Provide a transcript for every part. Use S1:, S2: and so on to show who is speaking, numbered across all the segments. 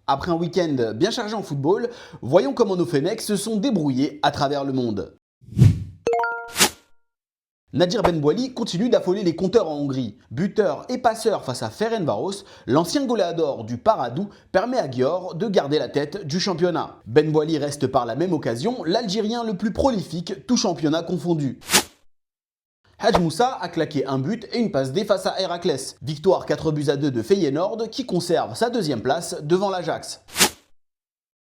S1: Après un week-end bien chargé en football, voyons comment nos Fennecs se sont débrouillés à travers le monde. Nadir Benboili continue d'affoler les compteurs en Hongrie. Buteur et passeur face à Ferencváros, l'ancien goléador du Paradou permet à Győr de garder la tête du championnat. Benboili reste par la même occasion l'Algérien le plus prolifique, tout championnat confondu. Hadj Moussa a claqué un but et une passe D face à Héraclès. Victoire 4-2 de Feyenoord qui conserve sa deuxième place devant l'Ajax.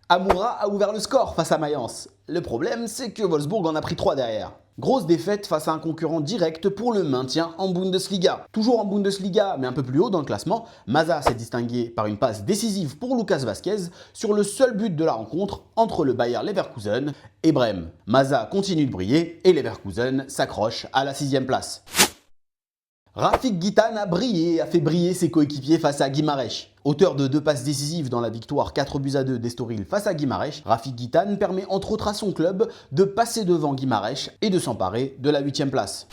S1: Amoura a ouvert le score face à Mayence. Le problème, c'est que Wolfsburg en a pris 3 derrière. Grosse défaite face à un concurrent direct pour le maintien en Bundesliga. Toujours en Bundesliga, mais un peu plus haut dans le classement, Maza s'est distingué par une passe décisive pour Lucas Vazquez sur le seul but de la rencontre entre le Bayer Leverkusen et Brême. Maza continue de briller et Leverkusen s'accroche à la 6e place. Rafik Guitane a fait briller ses coéquipiers face à Guimarães. Auteur de 2 passes décisives dans la victoire 4-2 d'Estoril face à Guimarães, Rafik Guitane permet entre autres à son club de passer devant Guimarães et de s'emparer de la 8e place.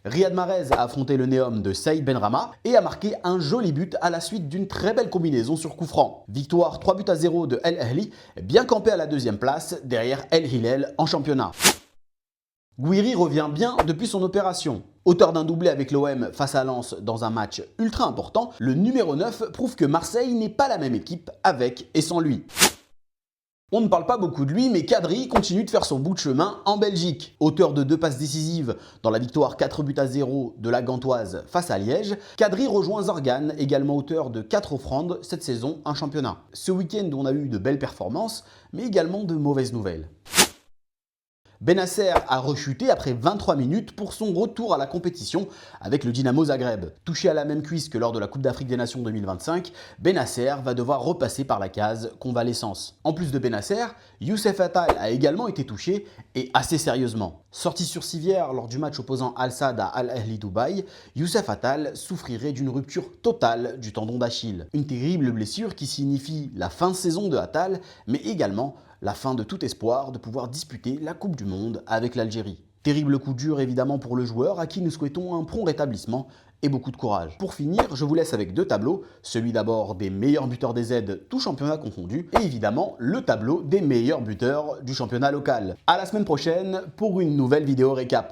S1: Riyad Mahrez a affronté le Neom de Saïd Benrahma et a marqué un joli but à la suite d'une très belle combinaison sur coup franc. Victoire 3-0 de El Ahly, bien campé à la 2e place derrière El Hilal en championnat. Gouiri revient bien depuis son opération. Auteur d'un doublé avec l'OM face à Lens dans un match ultra important, le numéro 9 prouve que Marseille n'est pas la même équipe avec et sans lui. On ne parle pas beaucoup de lui, mais Kadri continue de faire son bout de chemin en Belgique. Auteur de 2 passes décisives dans la victoire 4-0 de la Gantoise face à Liège, Kadri rejoint Zorgan, également auteur de 4 offrandes cette saison en championnat. Ce week-end, on a eu de belles performances, mais également de mauvaises nouvelles. Bennacer a rechuté après 23 minutes pour son retour à la compétition avec le Dynamo Zagreb. Touché à la même cuisse que lors de la Coupe d'Afrique des Nations 2025, Bennacer va devoir repasser par la case convalescence. En plus de Bennacer, Youssef Attal a également été touché et assez sérieusement. Sorti sur civière lors du match opposant Al Sadd à Al Ahly Dubaï, Youssef Attal souffrirait d'une rupture totale du tendon d'Achille. Une terrible blessure qui signifie la fin de saison de Attal, mais également la fin de tout espoir de pouvoir disputer la Coupe du Monde avec l'Algérie. Terrible coup dur évidemment pour le joueur à qui nous souhaitons un prompt rétablissement et beaucoup de courage. Pour finir, je vous laisse avec 2 tableaux, celui d'abord des meilleurs buteurs des Z, tout championnat confondu, et évidemment le tableau des meilleurs buteurs du championnat local. À la semaine prochaine pour une nouvelle vidéo récap.